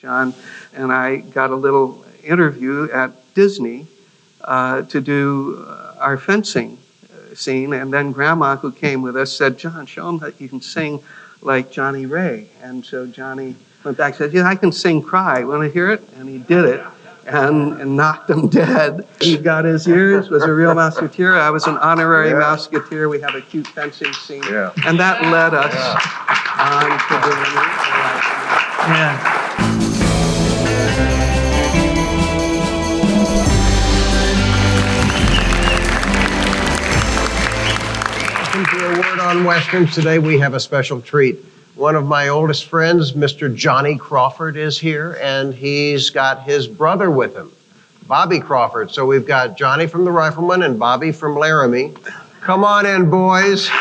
John and I got a little interview at Disney to do our fencing scene, and then Grandma, who came with us, said, "John, show him that you can sing like Johnny Ray." And so Johnny went back and said, "Yeah, I can sing Cry. Want to hear it?" And he did it and knocked him dead. He got his ears, was a real Musketeer. I was an honorary Musketeer. We have a cute fencing scene. Yeah. And that led us on to doing it. Yeah. To a word on Westerns. Today we have a special treat. One of my oldest friends, Mr. Johnny Crawford, is here, and he's got his brother with him, Bobby Crawford. So we've got Johnny from the Rifleman and Bobby from Laramie. Come on in, boys. A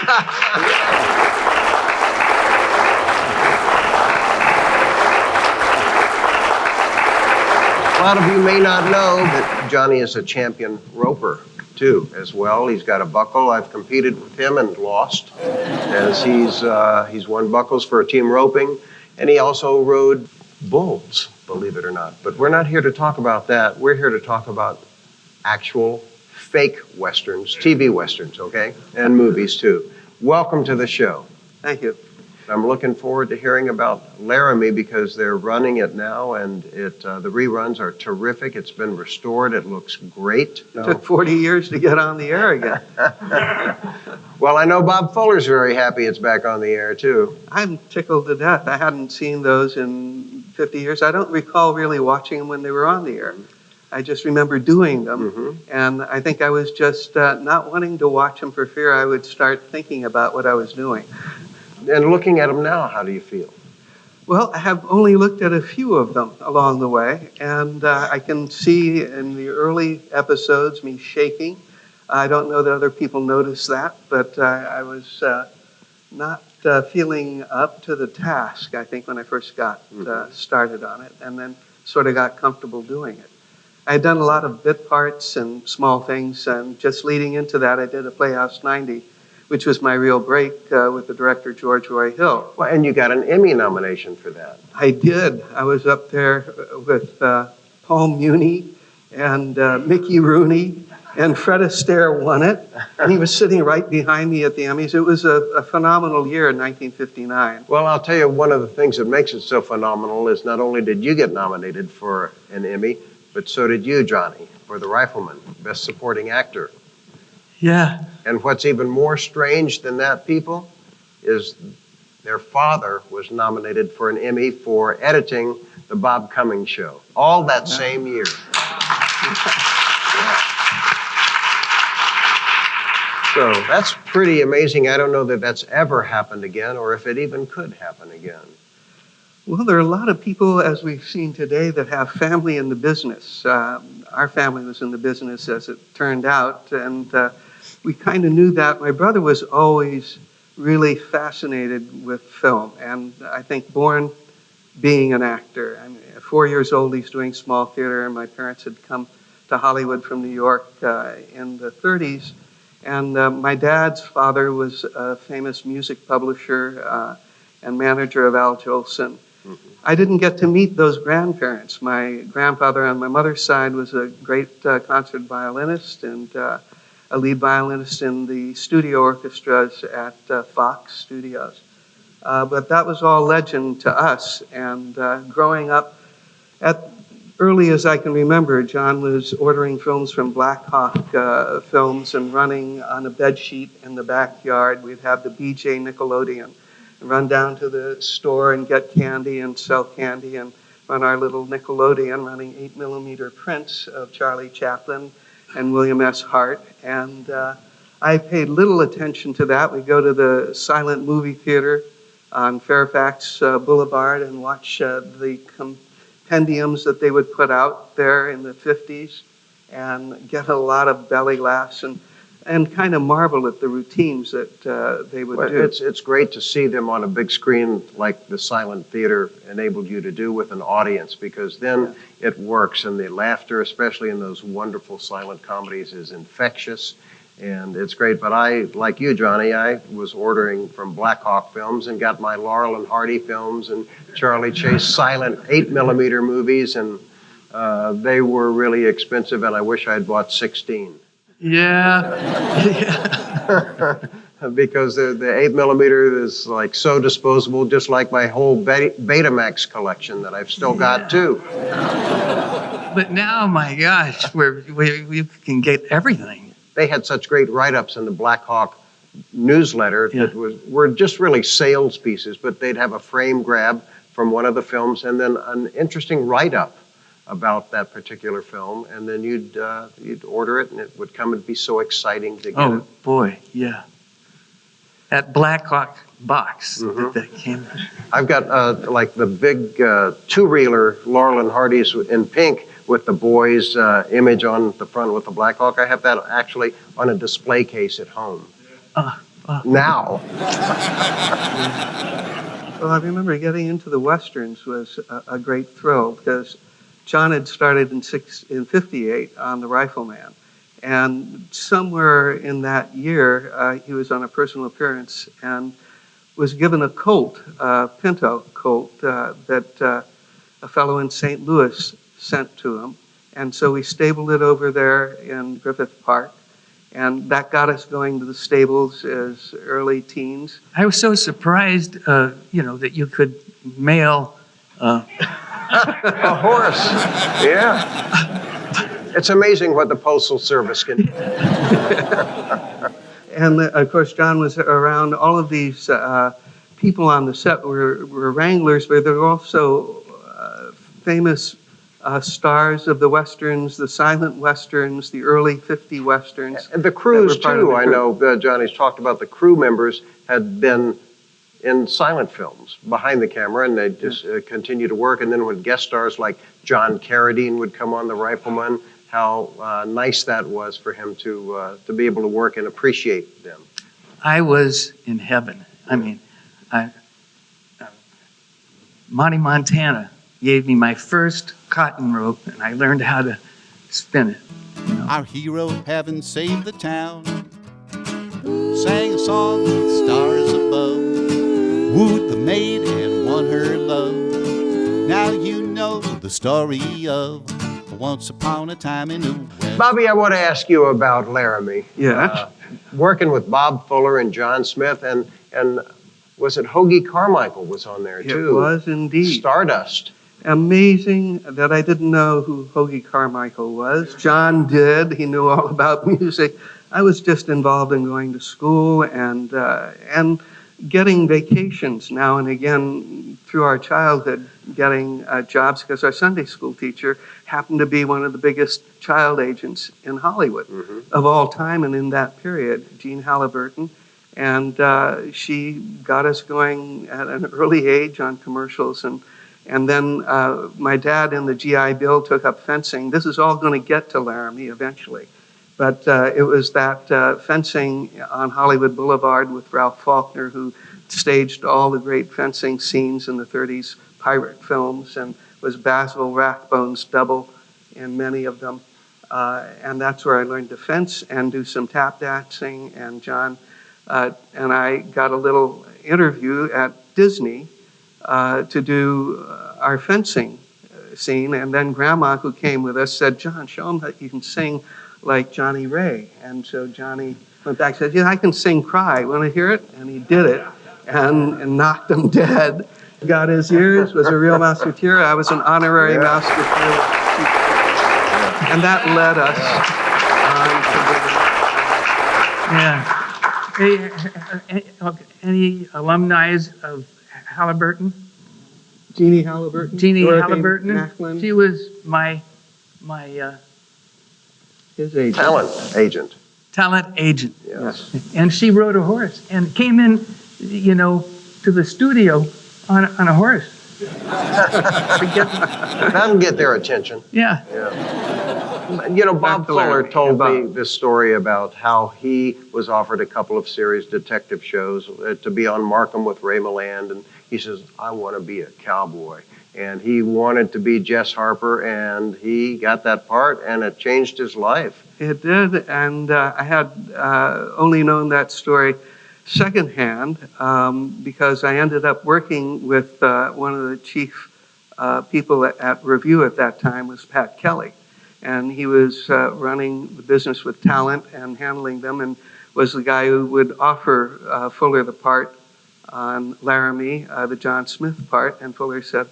lot of you may not know that Johnny is a champion roper too, as well. He's got a buckle. I've competed with him and lost, as he's won buckles for team roping, and he also rode bulls, believe it or not. But we're not here to talk about that. We're here to talk about actual fake Westerns, TV Westerns, okay? And movies too. Welcome to the show. Thank you. I'm looking forward to hearing about Laramie because they're running it now, and the reruns are terrific. It's been restored. It looks great. It took 40 years to get on the air again. Well, I know Bob Fuller's very happy it's back on the air, too. I'm tickled to death. I hadn't seen those in 50 years. I don't recall really watching them when they were on the air. I just remember doing them, and I think I was just not wanting to watch them for fear I would start thinking about what I was doing. And looking at them now, how do you feel? Well, I have only looked at a few of them along the way, and I can see in the early episodes me shaking. I don't know that other people noticed that, but I was not feeling up to the task, I think, when I first got started on it, and then sort of got comfortable doing it. I had done a lot of bit parts and small things, and just leading into that, I did a Playhouse 90, which was my real break with the director, George Roy Hill. Well, and you got an Emmy nomination for that. I did. I was up there with Paul Muni and Mickey Rooney, and Fred Astaire won it, and he was sitting right behind me at the Emmys. It was a phenomenal year in 1959. Well, I'll tell you, one of the things that makes it so phenomenal is not only did you get nominated for an Emmy, but so did you, Johnny, for The Rifleman, Best Supporting Actor. Yeah. And what's even more strange than that, people, is their father was nominated for an Emmy for editing The Bob Cummings Show, all that same year. So that's pretty amazing. I don't know that that's ever happened again, or if it even could happen again. Well, there are a lot of people, as we've seen today, that have family in the business. Our family was in the business, as it turned out, and we kind of knew that. My brother was always really fascinated with film, and I think born being an actor. I mean, at 4 years old, he's doing small theater, and my parents had come to Hollywood from New York in the 30s, and my dad's father was a famous music publisher and manager of Al Jolson. I didn't get to meet those grandparents. My grandfather on my mother's side was a great concert violinist and a lead violinist in the studio orchestras at Fox Studios. But that was all legend to us. And growing up, early as I can remember, John was ordering films from Black Hawk Films and running on a bed sheet in the backyard. We'd have the BJ Nickelodeon, run down to the store and get candy and sell candy and run our little Nickelodeon running 8mm prints of Charlie Chaplin and William S. Hart. And I paid little attention to that. We'd go to the silent movie theater on Fairfax Boulevard and watch the compendiums that they would put out there in the 50s and get a lot of belly laughs and kind of marvel at the routines that they would do. It's great to see them on a big screen like the silent theater enabled you to do with an audience, because then it works, and the laughter, especially in those wonderful silent comedies, is infectious, And it's great, but I, like you, Johnny, I was ordering from Black Hawk Films and got my Laurel and Hardy films and Charlie Chase silent 8mm movies, and they were really expensive, and I wish I had bought 16. Yeah. Because the 8mm is like so disposable, just like my whole Betamax collection that I've still got too. But now, my gosh, we can get everything. They had such great write-ups in the Black Hawk newsletter that were just really sales pieces, but they'd have a frame grab from one of the films and then an interesting write-up about that particular film, and then you'd order it, and it would come and be so exciting to get it. Oh, boy, yeah. That Black Hawk box that came. I've got like the big two-reeler Laurel and Hardy's in pink with the boys' image on the front with the Black Hawk. I have that actually on a display case at home. Now. Well, I remember getting into the Westerns was a great thrill because John had started in '58 on The Rifleman. And somewhere in that year, he was on a personal appearance and was given a colt, Pinto colt, that a fellow in St. Louis sent to him. And so we stabled it over there in Griffith Park. And that got us going to the stables as early teens. I was so surprised, that you could mail a horse. Yeah. It's amazing what the Postal Service can do. And of course, John was around all of these people on the set were wranglers, but they were also famous stars of the Westerns, the silent Westerns, the early 50 Westerns. And the crews, too. I know Johnny's talked about the crew members had been in silent films behind the camera, and they just continue to work. And then when guest stars like John Carradine would come on The Rifleman, how nice that was for him to be able to work and appreciate them. I was in heaven. I mean, Monty Montana gave me my first cotton rope, and I learned how to spin it. Our hero, having saved the town, sang a song with the stars above, wooed the maid and won her love. Now you know the story of Once Upon a Time in the West. Bobby, I want to ask you about Laramie. Yeah. Working with Bob Fuller and John Smith, and was it Hoagie Carmichael was on there too? It was indeed. Stardust. Amazing that I didn't know who Hoagie Carmichael was. John did. He knew all about music. I was just involved in going to school and getting vacations now and again through our childhood, getting jobs because our Sunday school teacher happened to be one of the biggest child agents in Hollywood of all time and in that period, Jean Halliburton. And she got us going at an early age on commercials. And then my dad in the GI Bill took up fencing. This is all going to get to Laramie eventually. But it was that fencing on Hollywood Boulevard with Ralph Faulkner, who staged all the great fencing scenes in the 30s pirate films and was Basil Rathbone's double in many of them. And that's where I learned to fence and do some tap dancing. And John and I got a little interview at Disney to do our fencing scene. And then Grandma, who came with us, said, "John, show him that you can sing like Johnny Ray." And so Johnny went back and said, "Yeah, I can sing Cry. Want to hear it?" And he did it and knocked him dead. Got his ears, was a real Mouseketeer. I was an honorary Mouseketeer. And that led us on to any alumni of Halliburton? Jeannie Halliburton. Jeannie Dorothy Halliburton. Macklin. She was my His agent. talent agent. Yes. And she rode a horse and came in, to the studio on a horse. That'll get their attention. Yeah. Bob Fuller told me this story about how he was offered a couple of series detective shows to be on Markham with Ray Milland, and he says, "I want to be a cowboy." and he wanted to be Jess Harper, and he got that part, and it changed his life. It did, and I had only known that story secondhand because I ended up working with one of the chief people at Review at that time was Pat Kelly, and he was running the business with talent and handling them, and was the guy who would offer Fuller the part on Laramie, the John Smith part, and Fuller said,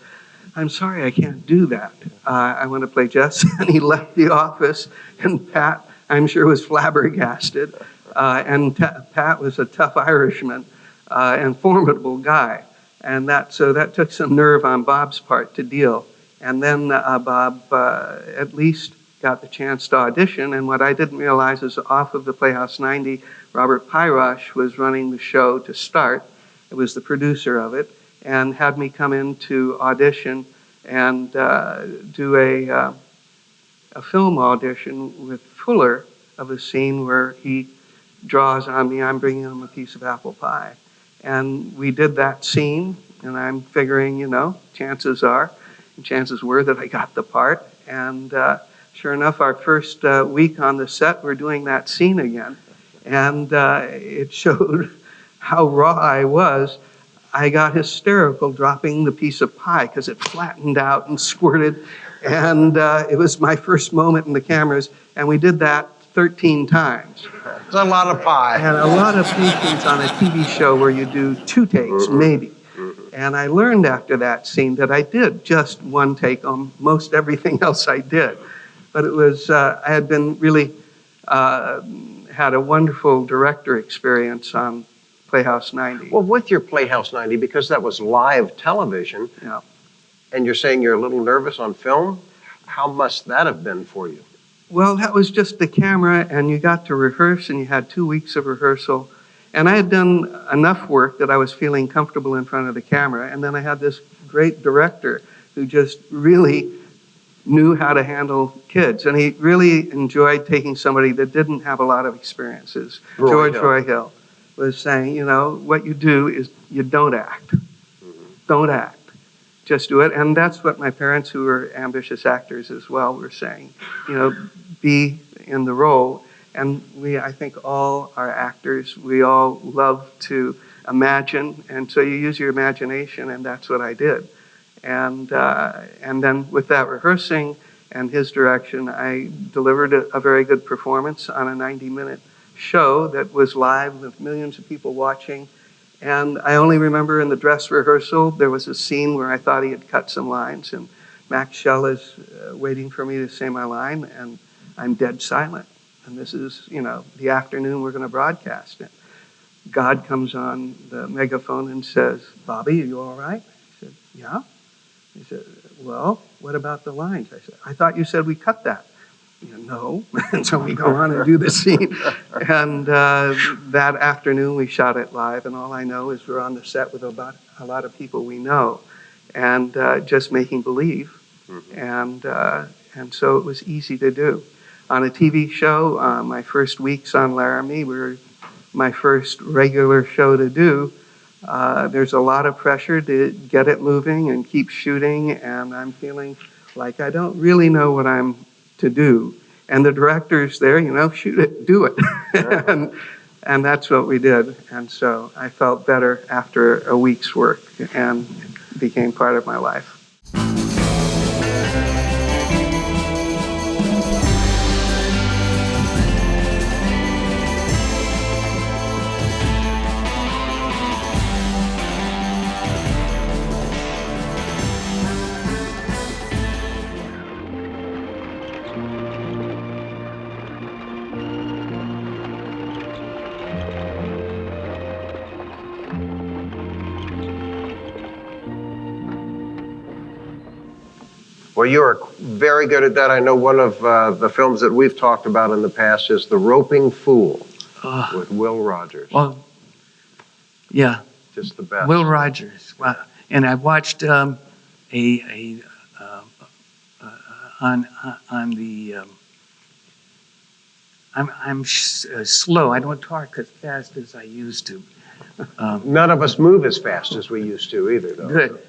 "I'm sorry, I can't do that. I want to play Jess." And he left the office, and Pat, I'm sure, was flabbergasted. And Pat was a tough Irishman and formidable guy. And so that took some nerve on Bob's part to deal. And then Bob at least got the chance to audition. And what I didn't realize is off of the Playhouse 90, Robert Pyrosh was running the show to start. It was the producer of it, and had me come in to audition and do a film audition with Fuller of a scene where he draws on me, I'm bringing him a piece of apple pie. And we did that scene, and I'm figuring, chances were that I got the part. And sure enough, our first week on the set, we're doing that scene again. And it showed how raw I was. I got hysterical dropping the piece of pie because it flattened out and squirted. And it was my first moment in the cameras. And we did that 13 times. It's a lot of pie. And a lot of patience on a TV show where you do 2 takes, maybe. And I learned after that scene that I did just 1 take on most everything else I did. But it was, I had been really, had a wonderful director experience on Playhouse 90. Well, with your Playhouse 90, because that was live television, Yeah. and you're saying you're a little nervous on film, how must that have been for you? Well, that was just the camera, and you got to rehearse, and you had 2 weeks of rehearsal. And I had done enough work that I was feeling comfortable in front of the camera. And then I had this great director who just really knew how to handle kids. And he really enjoyed taking somebody that didn't have a lot of experiences. George Roy Hill was saying, what you do is you don't act. Don't act. Just do it. And that's what my parents, who were ambitious actors as well, were saying. Be in the role. And I think all our actors, we all love to imagine. And so you use your imagination, and that's what I did. And then with that rehearsing and his direction, I delivered a very good performance on a 90-minute show that was live with millions of people watching. And I only remember in the dress rehearsal, there was a scene where I thought he had cut some lines, and Max Schell is waiting for me to say my line, and I'm dead silent. And this is, the afternoon we're going to broadcast it. God comes on the megaphone and says, "Bobby, are you all right?" I said, "Yeah." He said, "Well, what about the lines?" I said, "I thought you said we cut that." "No." And so we go on and do the scene. And that afternoon we shot it live, and all I know is we're on the set with about a lot of people we know, and just making believe. And so it was easy to do. On a TV show, my first weeks on Laramie were my first regular show to do. There's a lot of pressure to get it moving and keep shooting, and I'm feeling like I don't really know what I'm to do. And the director's there, shoot it, do it. and that's what we did. And so I felt better after a week's work, and it became part of my life. Well, you are very good at that. I know one of the films that we've talked about in the past is The Roping Fool with Will Rogers. Well, yeah. Just the best. Will Rogers. Wow. And I watched on the I'm slow. I don't talk as fast as I used to. None of us move as fast as we used to either, though. Good.